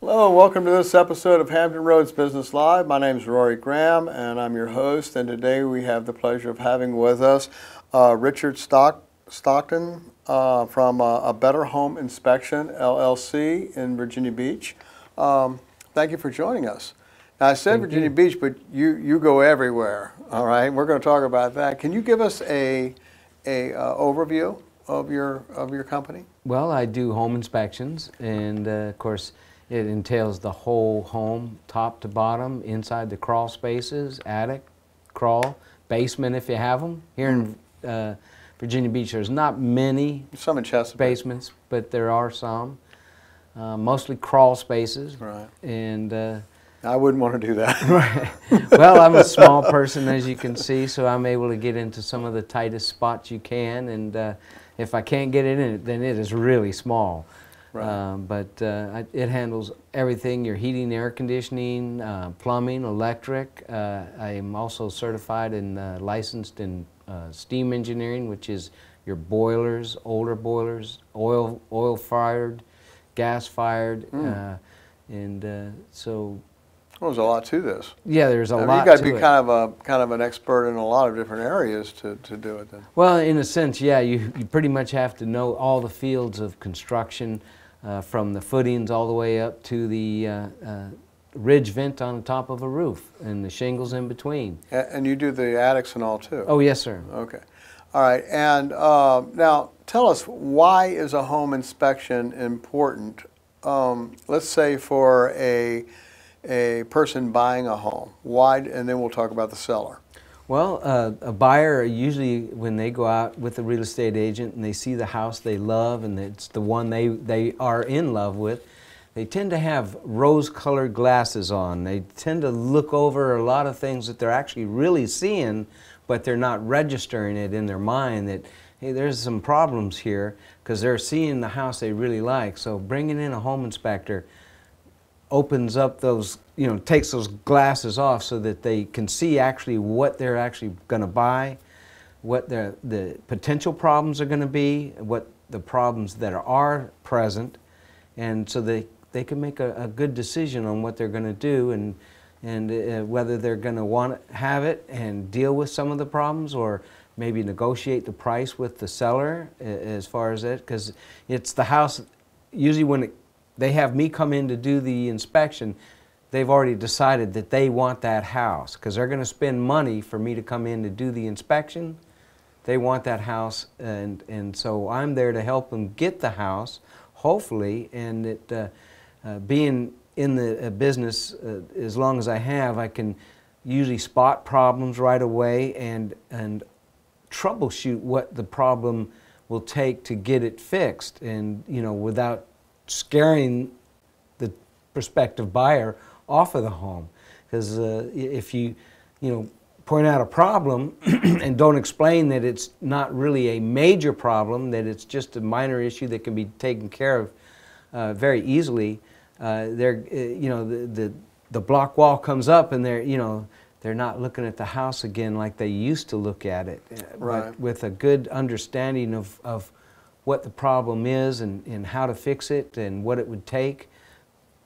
Hello, welcome to this episode of Hampton Roads Business Live. My name is Rory Graham, and I'm your host. And today we have the pleasure of having with us Richard Stockton from A Better Home Inspection, LLC in Virginia Beach. Thank you for joining us. Now, I said Virginia Beach, but you go everywhere. All right, we're going to talk about that. Can you give us a overview of your company? Well, I do home inspections, and of course, it entails the whole home, top to bottom, inside the crawl spaces, attic, crawl, basement if you have them. Here in Virginia Beach, there's not many some in Chesapeake basements, but there are some. Mostly crawl spaces. Right. And I wouldn't want to do that. Right. Well, I'm a small person, as you can see, so I'm able to get into some of the tightest spots you can, and if I can't get it in it, then it is really small. Right. But it handles everything, your heating, air conditioning, plumbing, electric. I am also certified and licensed in steam engineering, which is your boilers, older boilers, oil-fired, gas-fired, so... Well, there's a lot to this. Yeah, there's a lot to it. You've got to be kind of an expert in a lot of different areas to do it then. Well, in a sense, yeah, you pretty much have to know all the fields of construction, from the footings all the way up to the ridge vent on the top of a roof and the shingles in between. And you do the attics and all too? Oh, yes, sir. Okay. All right. And now tell us, why is a home inspection important? Let's say for a person buying a home. Why? And then we'll talk about the seller. Well, a buyer, usually when they go out with a real estate agent and they see the house they love and it's the one they are in love with, they tend to have rose-colored glasses on. They tend to look over a lot of things that they're actually really seeing, but they're not registering it in their mind that, hey, there's some problems here, because they're seeing the house they really like. So bringing in a home inspector opens up those, takes those glasses off so that they can see actually what they're actually going to buy, what the potential problems are going to be, what the problems that are present, and so they can make a good decision on what they're going to do and whether they're going to want to have it and deal with some of the problems, or maybe negotiate the price with the seller as far as that, because it's the house, usually when they have me come in to do the inspection, they've already decided that they want that house, because they're going to spend money for me to come in to do the inspection. They want that house, and so I'm there to help them get the house, hopefully, and being in the business as long as I have, I can usually spot problems right away and troubleshoot what the problem will take to get it fixed, and without scaring the prospective buyer off of the home. Because if you point out a problem and don't explain that it's not really a major problem, that it's just a minor issue that can be taken care of very easily, the block wall comes up and they're not looking at the house again like they used to look at it. Right. But with a good understanding of what the problem is and how to fix it and what it would take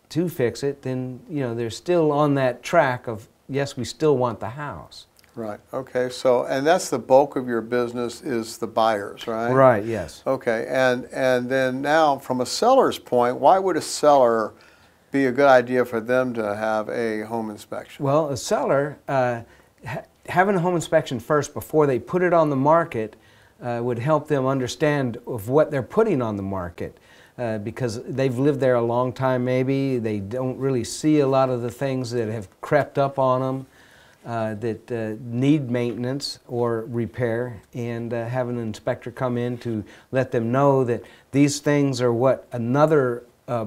to fix it, then they're still on that track of, yes, we still want the house. Right. Okay. So, and that's the bulk of your business, is the buyers, right? Right. Yes. Okay. And then now, from a seller's point, why would a seller be a good idea for them to have a home inspection? Well, a seller having a home inspection first before they put it on the market would help them understand of what they're putting on the market, because they've lived there a long time maybe. They don't really see a lot of the things that have crept up on them that need maintenance or repair, and having an inspector come in to let them know that these things are what another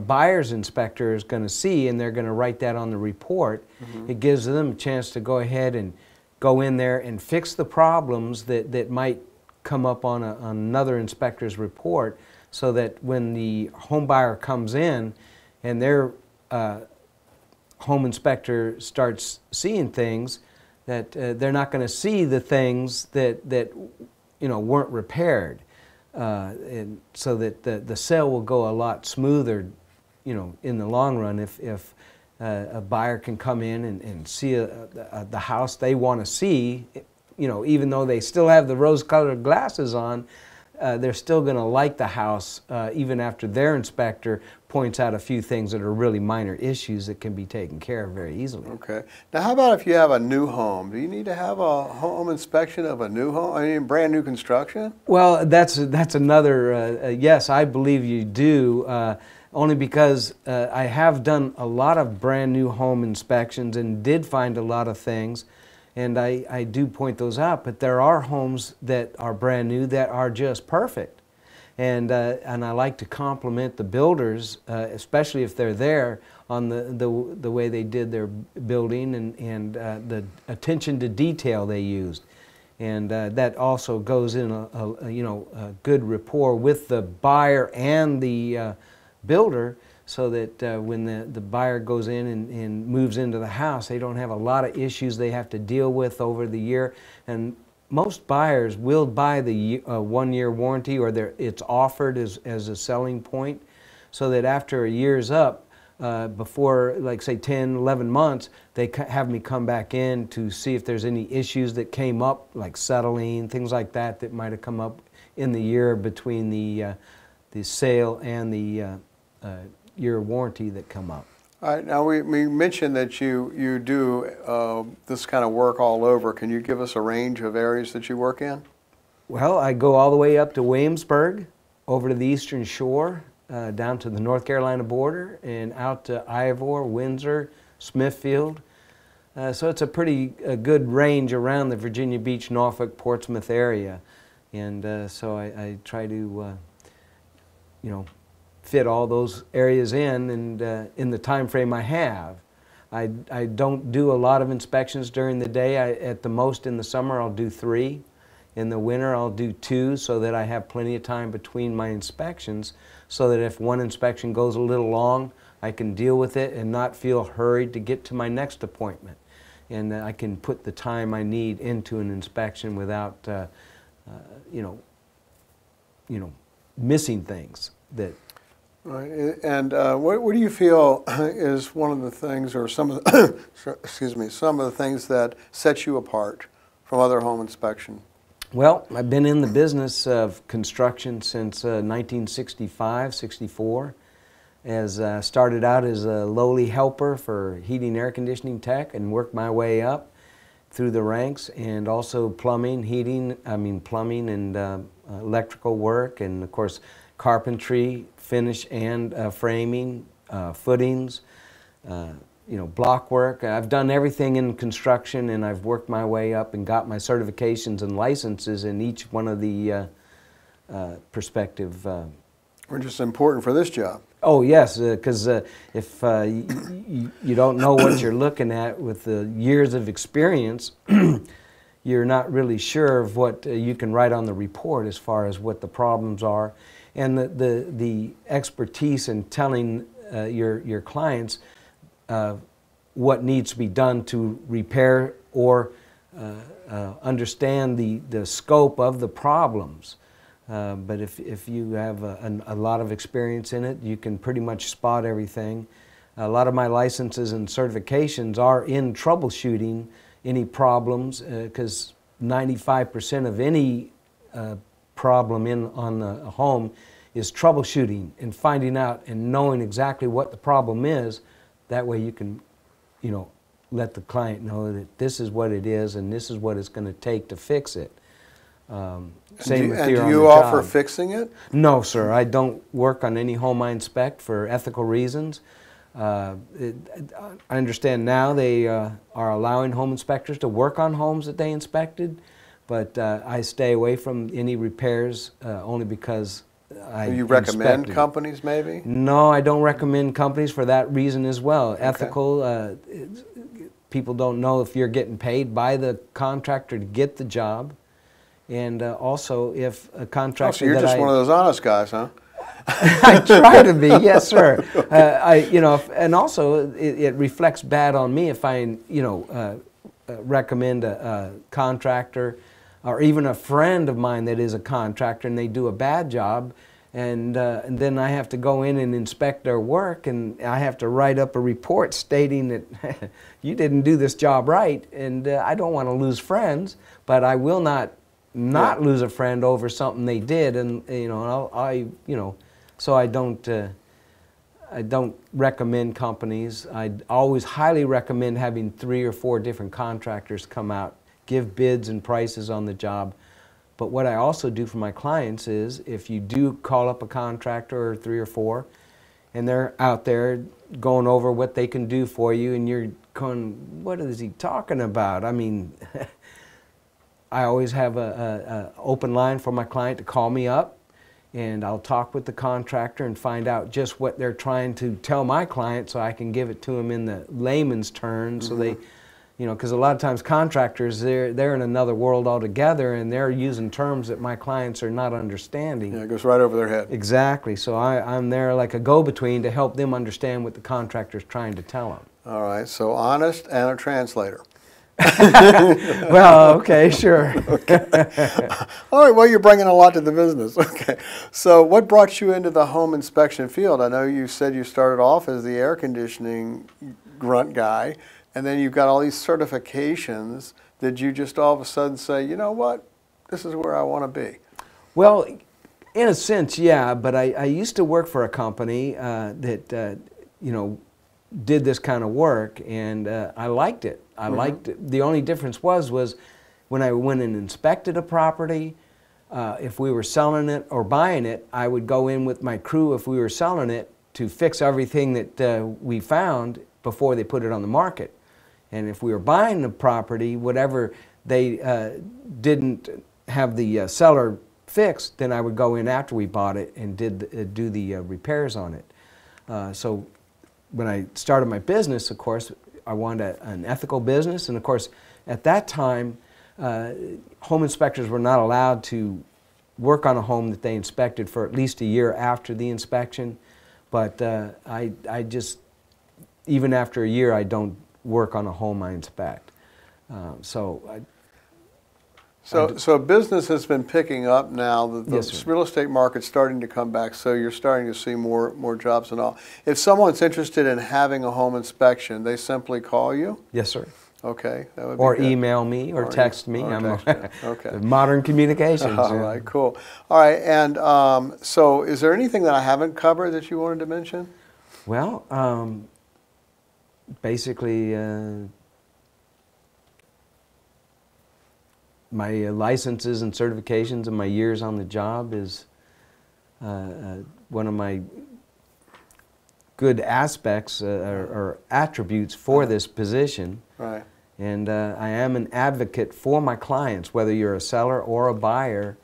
buyer's inspector is going to see, and they're going to write that on the report. It gives them a chance to go ahead and go in there and fix the problems that might come up on another inspector's report, so that when the home buyer comes in and their home inspector starts seeing things, that they're not going to see the things that weren't repaired, and so that the sale will go a lot smoother in the long run, if a buyer can come in and see the house they want to see, even though they still have the rose-colored glasses on, they're still going to like the house even after their inspector points out a few things that are really minor issues that can be taken care of very easily. Okay. Now, how about if you have a new home? Do you need to have a home inspection of a new home? I mean, brand new construction? Well, that's another, yes, I believe you do, only because I have done a lot of brand new home inspections and did find a lot of things, and I do point those out, but there are homes that are brand new that are just perfect. And I like to compliment the builders, especially if they're there, on the way they did their building and the attention to detail they used. And that also goes in a good rapport with the buyer and the builder, so that when the buyer goes in and moves into the house, they don't have a lot of issues they have to deal with over the year. And most buyers will buy the one-year warranty, or it's offered as a selling point, so that after a year's up, before, like, say 10, 11 months, they have me come back in to see if there's any issues that came up, like settling, things like that, that might have come up in the year between the sale and the year warranty that come up. All right, now we mentioned that you do this kind of work all over. Can you give us a range of areas that you work in? Well, I go all the way up to Williamsburg, over to the Eastern Shore, down to the North Carolina border, and out to Ivor, Windsor, Smithfield. So it's a pretty good range around the Virginia Beach, Norfolk, Portsmouth area. And so I try to, fit all those areas in, and in the time frame I have. I don't do a lot of inspections during the day. At the most in the summer I'll do 3. In the winter I'll do 2, so that I have plenty of time between my inspections, so that if one inspection goes a little long, I can deal with it and not feel hurried to get to my next appointment. And I can put the time I need into an inspection without missing things that. Right, and what do you feel is one of the things, or some of the, excuse me, some of the things that set you apart from other home inspection? Well, I've been in the business of construction since 1965, 64. Started out as a lowly helper for heating, air conditioning tech, and worked my way up through the ranks, and also plumbing and electrical work, and of course carpentry, finish and framing, footings, block work. I've done everything in construction, and I've worked my way up and got my certifications and licenses in each one of the perspective. Which is important for this job. Oh yes, because if you don't know what you're looking at with the years of experience, you're not really sure of what you can write on the report as far as what the problems are. And the expertise in telling your clients what needs to be done to repair or understand the scope of the problems. But if you have a lot of experience in it, you can pretty much spot everything. A lot of my licenses and certifications are in troubleshooting any problems, because 95% of any problem on a home is troubleshooting and finding out and knowing exactly what the problem is. That way you can, let the client know that this is what it is and this is what it's going to take to fix it. Same with here on the job. Do you offer fixing it? No, sir. I don't work on any home I inspect for ethical reasons. I understand now they are allowing home inspectors to work on homes that they inspected, but I stay away from any repairs only because I Do you recommend inspected. companies maybe? No, I don't recommend companies for that reason as well. Okay. Ethical, people don't know if you're getting paid by the contractor to get the job. And also if a contractor so you're just one of those honest guys, huh? I try to be, yes, sir. And also it reflects bad on me if I, recommend a contractor or even a friend of mine that is a contractor and they do a bad job, and then I have to go in and inspect their work, and I have to write up a report stating that you didn't do this job right, and I don't want to lose friends, but I will not lose a friend over something they did, and so I don't recommend companies. I always highly recommend having 3 or 4 different contractors come out, give bids and prices on the job. But what I also do for my clients is, if you do call up a contractor or 3 or 4, and they're out there going over what they can do for you, and you're going, what is he talking about? I mean, I always have an open line for my client to call me up, and I'll talk with the contractor and find out just what they're trying to tell my client, so I can give it to them in the layman's terms. So they, because a lot of times contractors, they're in another world altogether, and they're using terms that my clients are not understanding. Yeah, it goes right over their head. Exactly. So I'm there like a go-between to help them understand what the contractor's trying to tell them. All right, so honest and a translator. Well, okay, sure. Okay. All right, well, you're bringing a lot to the business. Okay, so what brought you into the home inspection field? I know you said you started off as the air conditioning grunt guy, and then you've got all these certifications. Did you just all of a sudden say, you know what, this is where I want to be? Well, in a sense, yeah, but I used to work for a company that, did this kind of work, and I liked it. I liked it. The only difference was when I went and inspected a property, if we were selling it or buying it, I would go in with my crew if we were selling it to fix everything that we found before they put it on the market. And if we were buying the property, whatever they didn't have the seller fixed, then I would go in after we bought it and do the repairs on it. So when I started my business, of course, I wanted an ethical business, and of course, at that time, home inspectors were not allowed to work on a home that they inspected for at least a year after the inspection. But I just, even after a year, I don't work on a home I inspect. So business has been picking up now. The Yes, real estate market's starting to come back, so you're starting to see more jobs and all. If someone's interested in having a home inspection, they simply call you? Yes, sir. Okay, that would be Or good. email me or text me. Okay. Modern communications. All right, cool. All right, and so is there anything that I haven't covered that you wanted to mention? Well, basically, my licenses and certifications and my years on the job is one of my good aspects or attributes for this position. Right. And I am an advocate for my clients, whether you're a seller or a buyer.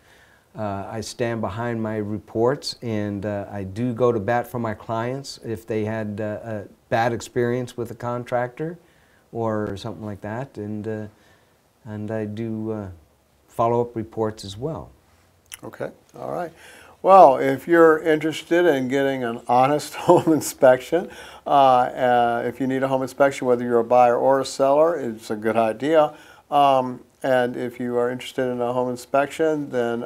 I stand behind my reports, and I do go to bat for my clients if they had a bad experience with a contractor or something like that, and I do follow-up reports as well. Okay, all right. Well, if you're interested in getting an honest home inspection, if you need a home inspection, whether you're a buyer or a seller, it's a good idea. And if you are interested in a home inspection, then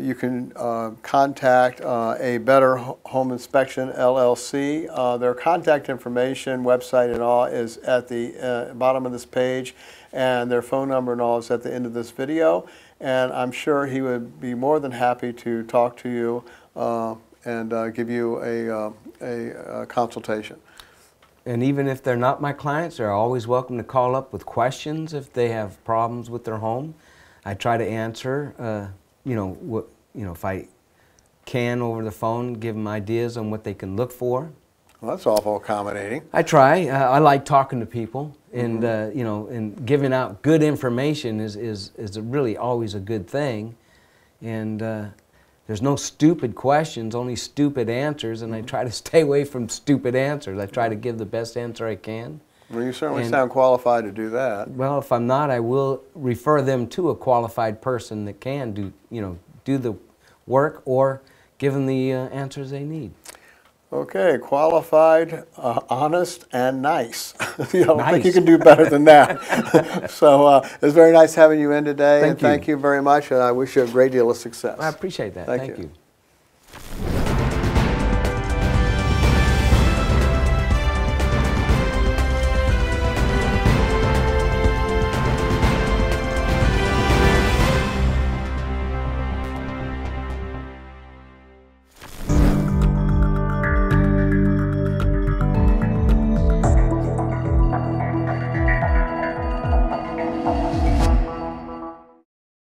you can contact a Better Home Inspection LLC. Their contact information, website and all is at the bottom of this page, and their phone number and all is at the end of this video. And I'm sure he would be more than happy to talk to you and give you a consultation. And even if they're not my clients, they're always welcome to call up with questions if they have problems with their home. I try to answer, if I can over the phone, give them ideas on what they can look for. Well, that's awful accommodating. I try. I like talking to people, and and giving out good information is really always a good thing. And there's no stupid questions, only stupid answers, and I try to stay away from stupid answers. I try to give the best answer I can. Well, you certainly sound qualified to do that. Well, if I'm not, I will refer them to a qualified person that can do the work or give them the answers they need. Okay, qualified, honest, and nice. I don't Nice. think you can do better than that. So it was very nice having you in today. Thank you. Thank you very much, and I wish you a great deal of success. I appreciate that. Thank you.